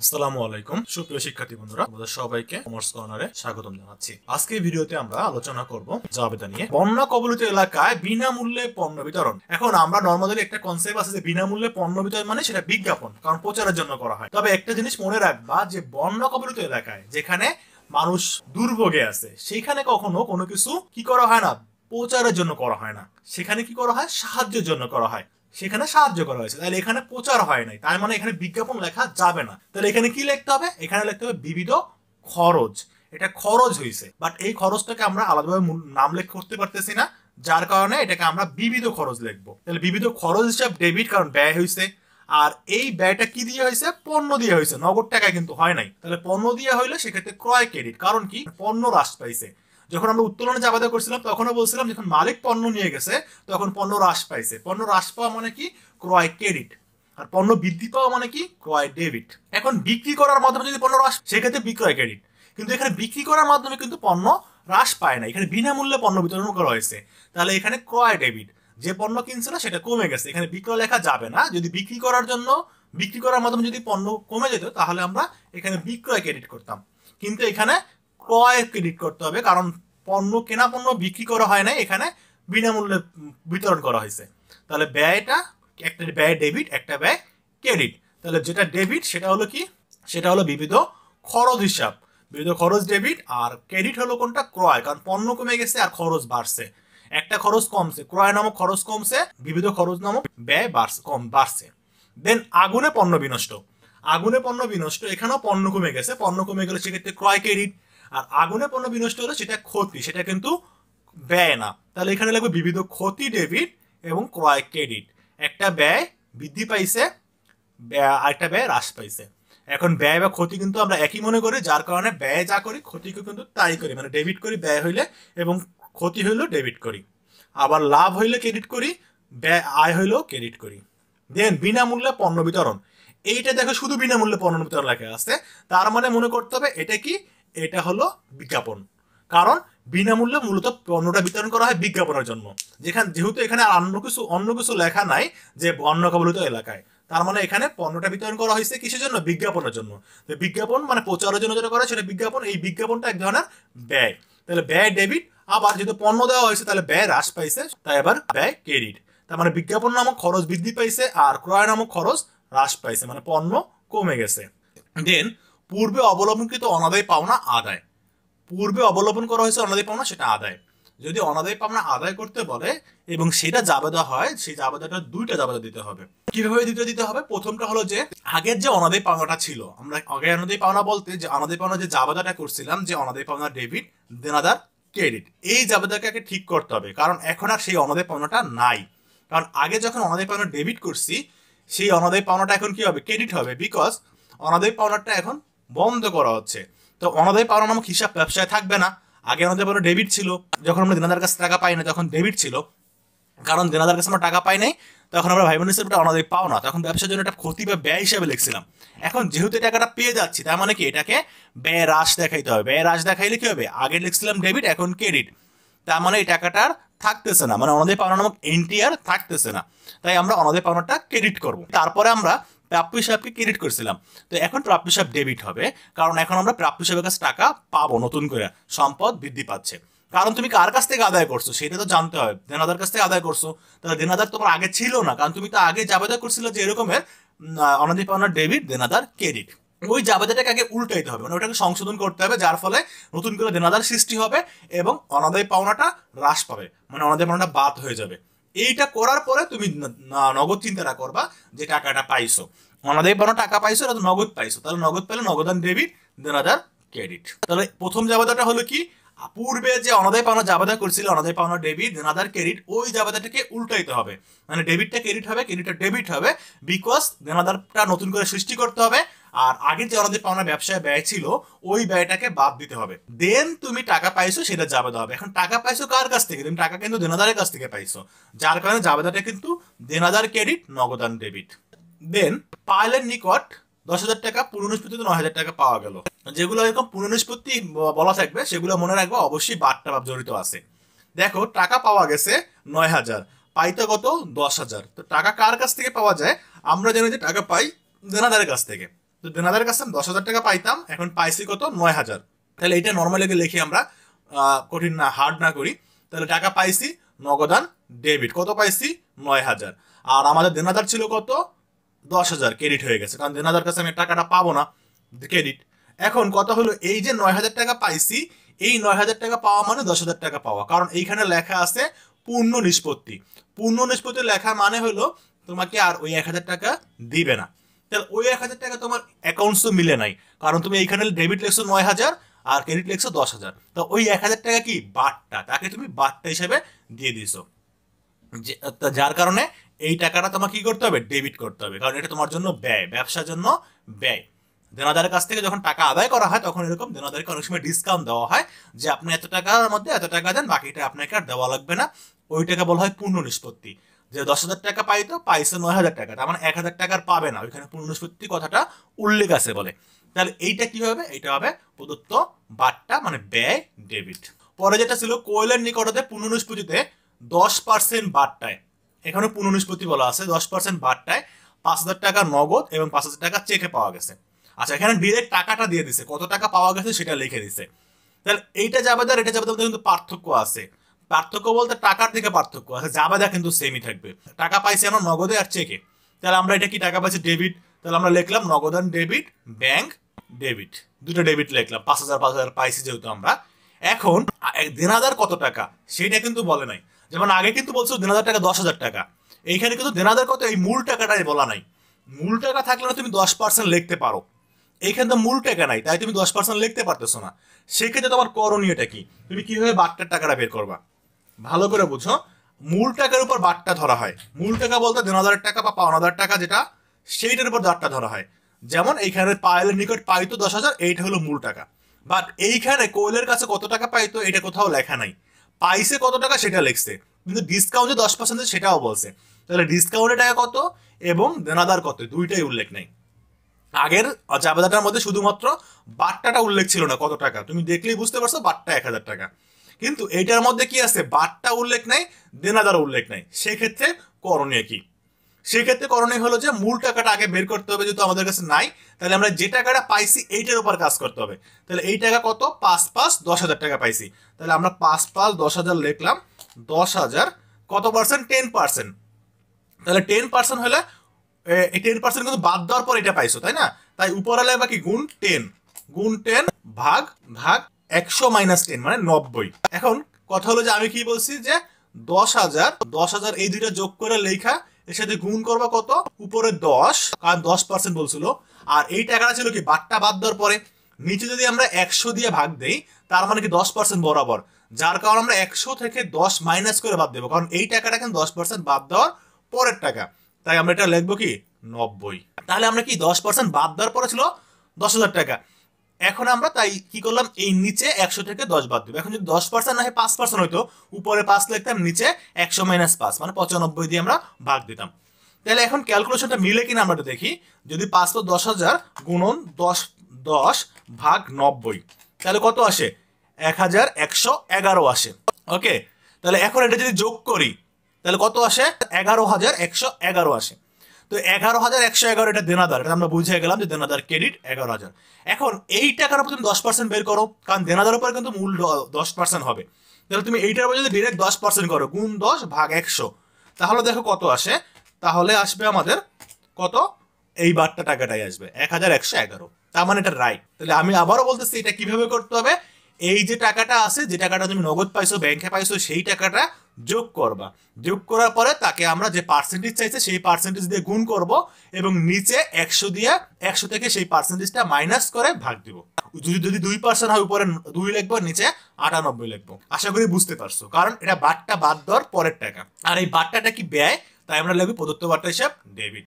আসসালামু আলাইকুম সুপ্রিয় শিক্ষার্থী বন্ধুরা, আমাদের সবাইকে কমার্স কর্নারে স্বাগতম জানাচ্ছি। আজকের ভিডিওতে আমরা আলোচনা করব জাবেদা নিয়ে। বন্যা কবলিত এলাকায় বিনামূল্যে পণ্য বিতরণ। এখন আমরা নরমালি একটা কনসেপ্ট আছে যে বিনামূল্যে পণ্য বিতরণ মানে সেটা বিজ্ঞাপন, কারণ প্রচারের জন্য করা হয়। তবে একটা জিনিস মনে রাখবা যে বন্যা কবলিত এলাকায় যেখানে মানুষ দুর্ভোগে আছে সেখানে কখনো কোনো কিছু কি করা হয় না, প্রচারের জন্য করা হয় না। সেখানে কি করা হয়, সাহায্যের জন্য করা হয়। সেখানে সাহায্য করা হয়েছে, তাহলে এখানে প্রচার হয় নাই, তার মানে এখানে বিজ্ঞাপন লেখা যাবে না। তাহলে এখানে কি লিখতে হবে, এখানে লিখতে হবে বিবিধ খরচ। এটা খরচ হয়েছে, বাট এই খরচটাকে আমরা আলাদাভাবে নাম লেখ করতে পারতেছি না, যার কারণে এটাকে আমরা বিবিধ খরচ লিখবো। তাহলে বিবিধ খরচ হিসাব ডেবিট, কারণ ব্যয় হয়েছে। আর এই ব্যয়টা কি দিয়ে হয়েছে, পণ্য দিয়ে হয়েছে, নগদ টাকায় কিন্তু হয় নাই। তাহলে পণ্য দিয়ে হইলে সেক্ষেত্রে ক্রয় ক্রেডিট, কারণ কি পণ্য হ্রাস পাইছে। যখন আমরা উত্তোলনে জাবেদা করছিলাম তখনও বলছিলাম যখন মালিক পণ্য নিয়ে গেছে তখন পণ্য হ্রাস পাইছে। পণ্য হ্রাস পাওয়া মানে কি, ক্রয় ক্রেডিট। আর পণ্য বৃদ্ধি পাওয়া মানে কি, ক্রয় ডেবিট। এখন বিক্রি করার মাধ্যমে যদি পণ্য হ্রাস, সেক্ষেত্রে বিক্রয় ক্রেডিট। কিন্তু এখানে বিক্রি করার মাধ্যমে কিন্তু পণ্য হ্রাস পায় না, এখানে বিনামূল্যে পণ্য বিতরণ করা হয়েছে। তাহলে এখানে ক্রয় ডেবিট, যে পণ্য কিনছে না সেটা কমে গেছে, এখানে বিক্রয় লেখা যাবে না। যদি বিক্রি করার জন্য, বিক্রি করার মাধ্যমে যদি পণ্য কমে যেত তাহলে আমরা এখানে বিক্রয় ক্রেডিট করতাম, কিন্তু এখানে ক্রয় ক্রেডিট করতে হবে, কারণ পণ্য কেনা পণ্য বিক্রি করা হয় না, এখানে বিনামূল্যে বিতরণ করা হয়েছে। তাহলে ব্যয়টা, একটা ব্যয় ডেবিট একটা ব্যয় ক্রেডিট। তাহলে যেটা ডেবিট সেটা হলো কি, সেটা হলো বিবিধ খরচ হিসাব, বিবিধ খরচ ডেবিট। আর ক্রেডিট হলো কোনটা, ক্রয়, কারণ পণ্য কমে গেছে আর খরচ বাড়ছে। একটা খরচ কমছে, ক্রয় নামক খরচ কমছে, বিবিধ খরচ নামক ব্যয় বাড়ছে। দেন আগুনে পণ্য বিনষ্ট। আগুনে পণ্য বিনষ্ট, এখানেও পণ্য কমে গেছে, পণ্য কমে গেলে সেক্ষেত্রে ক্রয় ক্রেডিট। আর আগুনে পণ্য বিনষ্ট হলে সেটা ক্ষতি, সেটা কিন্তু ব্যয় না। তাহলে এখানে লাগবে বিবিধ ক্ষতি ডেবিট এবং ক্রয় ক্রেডিট। একটা ব্যয় বৃদ্ধি পাইছে, আরেকটা ব্যয় হ্রাস পাইছে। এখন ব্যয় বা ক্ষতি কিন্তু আমরা একই মনে করি, যার কারণে ব্যয় যা করি ক্ষতিকে কিন্তু তাই করি, মানে ডেবিট করি ব্যয় হইলে এবং ক্ষতি হইলেও ডেবিট করি। আবার লাভ হইলে ক্রেডিট করি, ব্যয় আয় হইলেও ক্রেডিট করি। দেন বিনামূল্যে পণ্য বিতরণ। এইটা দেখো শুধু বিনামূল্যে পণ্য বিতরণ লেখা আছে, তার মানে মনে করতে হবে এটা কি, এটা হলো বিজ্ঞাপন। কারণ বিনামূল্যে মূলত পণ্যটা বিতরণ করা হয় বিজ্ঞাপনের জন্য। যেহেতু এখানে অন্য কিছু লেখা নাই যে বন্যা কবলিত এলাকায়, তার মানে এখানে পণ্যটা বিতরণ করা হয়েছে কিসের জন্য, বিজ্ঞাপনের জন্য। বিজ্ঞাপন মানে প্রচারের জন্য যেটা করা সেটা বিজ্ঞাপন। এই বিজ্ঞাপনটা এক ধরনের ব্যয়, তাহলে ব্যয় ডেবিট। আবার যেহেতু পণ্য দেওয়া হয়েছে তাহলে ব্যয় হ্রাস পাইছে, তাই আবার ব্যয় ক্রেডিট। তার মানে বিজ্ঞাপন নামক খরচ বৃদ্ধি পাইছে আর ক্রয় নামক খরচ হ্রাস পাইছে, মানে পণ্য কমে গেছে। দেন পূর্বে অবলম্বনকৃত অনাদায় পাওনা আদায়। পূর্বে অবলম্বন করা হয়েছে অনাদায় পাওনা, সেটা আদায়। যদি অনাদায় পাওনা আদায় করতে বলে এবং সেটা জাবেদা হয়, সেই জাবেদাটা দুইটা জাবেদা দিতে হবে। কিভাবে দিতে হবে, প্রথমটা হলো যে আগের যে অনাদায় পাওনাটা ছিল, আমরা আগে অনাদায় পাওনা বলতে যে অনাদায় পাওনা যে জাবেদাটা করছিলাম, যে অনাদায় পাওনা ডেবিট দেনাদার ক্রেডিট, এই জাবেদাকে আগে ঠিক করতে হবে, কারণ এখন আর সেই অনাদায় পাওনাটা নাই। কারণ আগে যখন অনাদায় পাওনা ডেবিট করছি, সেই অনাদায় পাওনাটা এখন কি হবে, ক্রেডিট হবে, বিকজ অনাদায় পাওনাটা এখন বন্ধ করা হচ্ছে। তো অনাদায় পাওনা নামক হিসাব ব্যবসায় থাকবে না। আগে অনাদায় পাওনা ডেবিট ছিল, যখন আমরা দেনাদার কাছে টাকা পাই না তখন ডেবিট ছিল, কারণ দেনাদার কাছে আমরা টাকা পাই নাই, তখন আমরা ভাই বোনের হিসেবে অনাদায় পাওনা, তখন ব্যবসার জন্য একটা ক্ষতি বা ব্যয় হিসাবে লিখছিলাম। এখন যেহেতু টাকাটা পেয়ে যাচ্ছি, তার মানে কি এটাকে ব্যয় হ্রাস দেখাইতে হবে। ব্যয় হ্রাস দেখাইলে কি হবে, আগে লিখছিলাম ডেবিট এখন ক্রেডিট, তার মানে এই টাকাটার থাকতেছে না, মানে অনাদায় পাওনা নামক এনটিআর থাকতেছে না, তাই আমরা অনাদায় পাওনাটা ক্রেডিট করব। তারপরে আমরা প্রাপ্য হিসাবকে ক্রেডিট করছিলাম, তো এখন প্রাপ্য হিসাব ডেবিট হবে, কারণ এখন আমরা প্রাপ্য হিসাবের কাছে টাকা পাবো, নতুন করে সম্পদ বৃদ্ধি পাচ্ছে। কারণ তুমি কার কাছ থেকে আদায় করছো সেটা তো জানতে হবে, দেনাদার কাছ থেকে আদায় করছো, তাহলে দেনাদার তোমার আগে ছিল না, কারণ তুমি তো আগে জাবেদা করছিলে যে এরকমের অনাদায় পাওনা ডেবিট দেনাদার ক্রেডিট। ওই জাবেদাটাকে আগে উল্টাইতে হবে, মানে ওটাকে সংশোধন করতে হবে, যার ফলে নতুন করে দেনাদার সৃষ্টি হবে এবং অনাদায় পাওনাটা হ্রাস পাবে, মানে অনাদায় পাওনাটা বাদ হয়ে যাবে। এইটা করার পরে তুমি নগদ চিন্তাটা করবা যে টাকাটা পাইছো, অনাদায় পাওনা টাকা পাইছো, এটা নগদ পাইছো, তাহলে নগদ পেলে নগদান ডেবিট দেনাদার ক্রেডিট। তাহলে প্রথম জাবেদাটা হলো কি, পূর্বে যে অনাদায় পাওনা জাবেদা করছিল অনাদায় পাওনা ডেবিট দেনাদার ক্রেডিট, ওই জাবেদাটাকে উল্টাইতে হবে, মানে ডেবিটটা ক্রেডিট হবে, ক্রেডিটটা ডেবিট হবে, বিকজ দেনাদারটা নতুন করে সৃষ্টি করতে হবে, আর আগের যে অনাদায় পাওনা ব্যবসায় ব্যয় ছিল ওই ব্যয়টাকে বাদ দিতে হবে। দেন তুমি টাকা পাইছো সেটা জাবেদা হবে। এখন টাকা পাইছো কার কাছ থেকে, তুমি টাকা কিন্তু দেনাদারের কাছ থেকে পাইছো, যার কারণে জাবেদাটা কিন্তু দেনাদার ক্রেডিট নগদান ডেবিট। দেন পাইলের নিকট 10,000 টাকা, পুনঃনিষ্পত্তিতে 9,000 টাকা পাওয়া গেল। যেগুলো এরকম পুনঃনিষ্পত্তি বলা থাকবে সেগুলো মনে রাখবো, অবশ্যই বার্তা ভাব জড়িত আছে। দেখো টাকা পাওয়া গেছে 9,000, পাইতে কত 10,000। তো টাকা কার কাছ থেকে পাওয়া যায়, আমরা জানি যে টাকা পাই দেনাদারের কাছ থেকে, তো দেনাদারের কাছে 10,000 টাকা পাইতাম, এখন পাইছি কত 9,000। তাহলে এটা নর্মালি লিখি আমরা, কঠিন না, হার্ড না করি। তাহলে টাকা পাইছি নগদান ডেবিট, কত পাইছি 9,000। আর আমাদের দেনাদার ছিল কত 10,000, ক্রেডিট হয়ে গেছে, কারণ দেনাদার কাছে আমি টাকাটা পাবো না, ক্রেডিট। এখন কথা হলো এই যে 9,000 টাকা পাইছি, এই 9,000 টাকা পাওয়া মানে 10,000 টাকা পাওয়া, কারণ এইখানে লেখা আছে পূর্ণ নিষ্পত্তি। পূর্ণ নিষ্পত্তি লেখা মানে হলো তোমাকে আর ওই 1,000 টাকা দিবে না। তাহলে ওই 1,000 টাকা তোমার অ্যাকাউন্টস তো মিলে নাই, কারণ তুমি এইখানে ডেবিট লিখছো 9,000 আর ক্রেডিট লিখছো 10,000। তো ওই 1,000 টাকা কি বাট্টা, তাকে তুমি বাট্টা হিসেবে দিয়ে দিছো, যার কারণে এই টাকাটা তোমাকে কি করতে হবে, ডেবিট করতে হবে, কারণ এটা তোমার জন্য ব্যয়, ব্যবসার জন্য ব্যয়। দেনাদারের কাছ থেকে যখন টাকা আদায় করা হয় তখন এরকম দেনাদারকে অনেক সময় ডিসকাউন্ট দেওয়া হয়, যে আপনি এত টাকার মধ্যে এত টাকা দেন, বাকিটা আপনাকে আর দেওয়া লাগবে না। ওই টাকা বলা হয় পূর্ণ নিষ্পত্তি। যে 10,000 টাকা পাইতো, পাইছে 9,000 টাকা, তার মানে 1,000 টাকার পাবে না, ওইখানে পূর্ণ নিষ্পত্তি কথাটা উল্লেখ আছে বলে। তাহলে এইটা কি হবে, এইটা হবে প্রদত্ত বাট্টা মানে ব্যয়, ডেবিট। পরে যেটা ছিল কোয়েলের নিকটতে পূর্ণ নিষ্পত্তিতে 10% বাট্টায়, এখানে পূর্ণ নিষ্পত্তি বলা আছে 10% বাট্টায় 5,000 টাকা নগদ এবং 5,000 টাকা চেকে পাওয়া গেছে। আচ্ছা, এখানে ডিরেক্ট টাকাটা দিয়ে দিছে, কত টাকা পাওয়া গেছে সেটা লিখে দিছে। তাহলে এইটা জাবেদার এটা জাবেদার মধ্যে কিন্তু পার্থক্য আছে। পার্থক্য বলতে টাকার দিকে পার্থক্য আছে, জাবেদা কিন্তু সেমই থাকবে। টাকা পাইছি আমরা নগদে আর চেকে, তাহলে আমরা এটা কি টাকা পাইছি ডেবিট, তাহলে আমরা লিখলাম নগদান ডেবিট, ব্যাংক ডেবিট, দুটো ডেবিট লিখলাম, 5,000 পাইছি যেহেতু আমরা। এখন দেনাদার কত টাকা সেটা কিন্তু বলে নাই, যেমন আগে কিন্তু বলছো দেনাদার টাকা 10,000 টাকা, এইখানে কিন্তু দেনাদার কত এই মূল টাকাটাই বলা নাই। মূল টাকা থাকলে না তুমি 10% লিখতে পারো, এইখানে তো মূল টাকা নাই, তাই তুমি 10% লিখতে পারতেছো না। সেক্ষেত্রে তোমার করণীয়টা কি, তুমি কিভাবে বাট্টার টাকাটা বের করবা, ভালো করে বুঝো। মূল টাকার উপর বাট্টা ধরা হয়, মূল টাকা বলতে দেনাদারের টাকা বা পাওনাদার টাকা যেটা, সেইটার উপর বাট্টা ধরা হয়। যেমন এইখানে পায়েলের নিকট পাইতো 10,000, এইটা হলো মূল টাকা। বাট এইখানে কোয়েলের কাছে কত টাকা পাইতো এটা কোথাও লেখা নাই, পাইছে কত টাকা সেটা লিখছে, কিন্তু ডিসকাউন্টে 10% সেটাও বলছে। তাহলে ডিসকাউন্টের টাকা কত এবং দেনাদার কত দুইটাই উল্লেখ নেই। আগের জাবেদাটার মধ্যে শুধুমাত্র বাট্টাটা উল্লেখ ছিল না কত টাকা, তুমি দেখলেই বুঝতে পারছো বাট্টা 1,000 টাকা। কিন্তু এইটার মধ্যে কি আছে, বাট্টা উল্লেখ নাই, দেনাদার উল্লেখ নাই। সেক্ষেত্রে করণীয় কি, সেক্ষেত্রে করণীয় হলো যে মূল টাকাটা আগে বের করতে হবে, যেহেতু আমাদের কাছে নাই, তাহলে আমরা যে টাকাটা পাইছি এইটার উপর কাজ করতে হবে। তাহলে এই টাকা কত, 5,5,10,000 টাকা পাইছি, তাহলে আমরা 5,5,10,000 লিখলাম। 10,000 কত পার্সেন্ট, 10%। তাহলে 10% হলে এই 10% কিন্তু বাদ দেওয়ার পর এটা পাইছো, তাই না? তাই উপরে লাগবে কি, গুণ 10, গুণ 10 ভাগ ভাগ 100 মাইনাস 10 মানে 90। এখন কথা হলো যে আমি কি বলছি যে 10,000 এই দুইটা যোগ করে লেখা, এর সাথে গুণ করবা কত, উপরে 10, কারণ 10% বলছিল। আর এই টাকাটা ছিল কি বাট্টা বাদ দেওয়ার পরে, নিচে যদি আমরা 100 দিয়ে ভাগ দেই তার মানে কি 10% বরাবর, যার কারণে আমরা 100 থেকে 10 মাইনাস করে বাদ দেবো, কারণ এই টাকাটা কিন্তু 10% বাদ দেওয়ার পরের টাকা, তাই আমরা এটা লিখবো কি 90। তাহলে আমরা কি 10% বাদ দেওয়ার পরে ছিল 10,000 টাকা। এখন আমরা তাই কি করলাম, এই নিচে 100 থেকে 10 বাদ দেবো। এখন যদি 10% না হয় 5% হইতো, উপরে 5 লিখতাম, নিচে 100 মাইনাস 5 মানে 95 দিয়ে আমরা ভাগ দিতাম। তাহলে এখন ক্যালকুলেশনটা মিলে কিনা আমরা দেখি। যদি 5,10,000 গুণন 10 ভাগ 90, তাহলে কত আসে, 1,111 আসে। ওকে, তাহলে এখন এটা যদি যোগ করি তাহলে কত আসে, 11,111 আসে। তো 11,111 এটা দেনাদার, এটা আমরা বুঝে গেলাম যে দেনাদার ক্রেডিট 11,000। এখন এই টাকার উপর তুমি 10% বের করো, কারণ দেনাদার উপর কিন্তু মূল 10% হবে। তাহলে তুমি এইটার উপর যদি ডিরেক্ট 10% করো, গুণ 10 ভাগ 100, তাহলে দেখো কত আসে, তাহলে আসবে আমাদের কত, এই বারটা টাকাটাই আসবে 1,111। তার মানে এটা রাইট। তাহলে আমি আবারও বলতেছি এটা কিভাবে করতে হবে, এই যে টাকাটা আছে, যে টাকাটা তুমি নগদ পাইছো, ব্যাংকে পাইছো, সেই টাকাটা যোগ করবা, যোগ করার পরে তাকে আমরা যে পার্সেন্টেজ চাইছে সেই পার্সেন্টেজ দিয়ে গুণ করব, এবং নিচে 100 দিয়ে 100 থেকে সেই পার্সেন্টেজটা মাইনাস করে ভাগ দিব। যদি 2% হয় উপরে 2 লিখবো, নিচে 98 লিখবো। আশা করি বুঝতে পারছো, কারণ এটা বাট্টা বাদ দেওয়ার পরের টাকা, আর এই বাট্টাটা কি ব্যয়, তাই আমরা লিখবো প্রদত্ত বাট্টা হিসাব ডেবিট।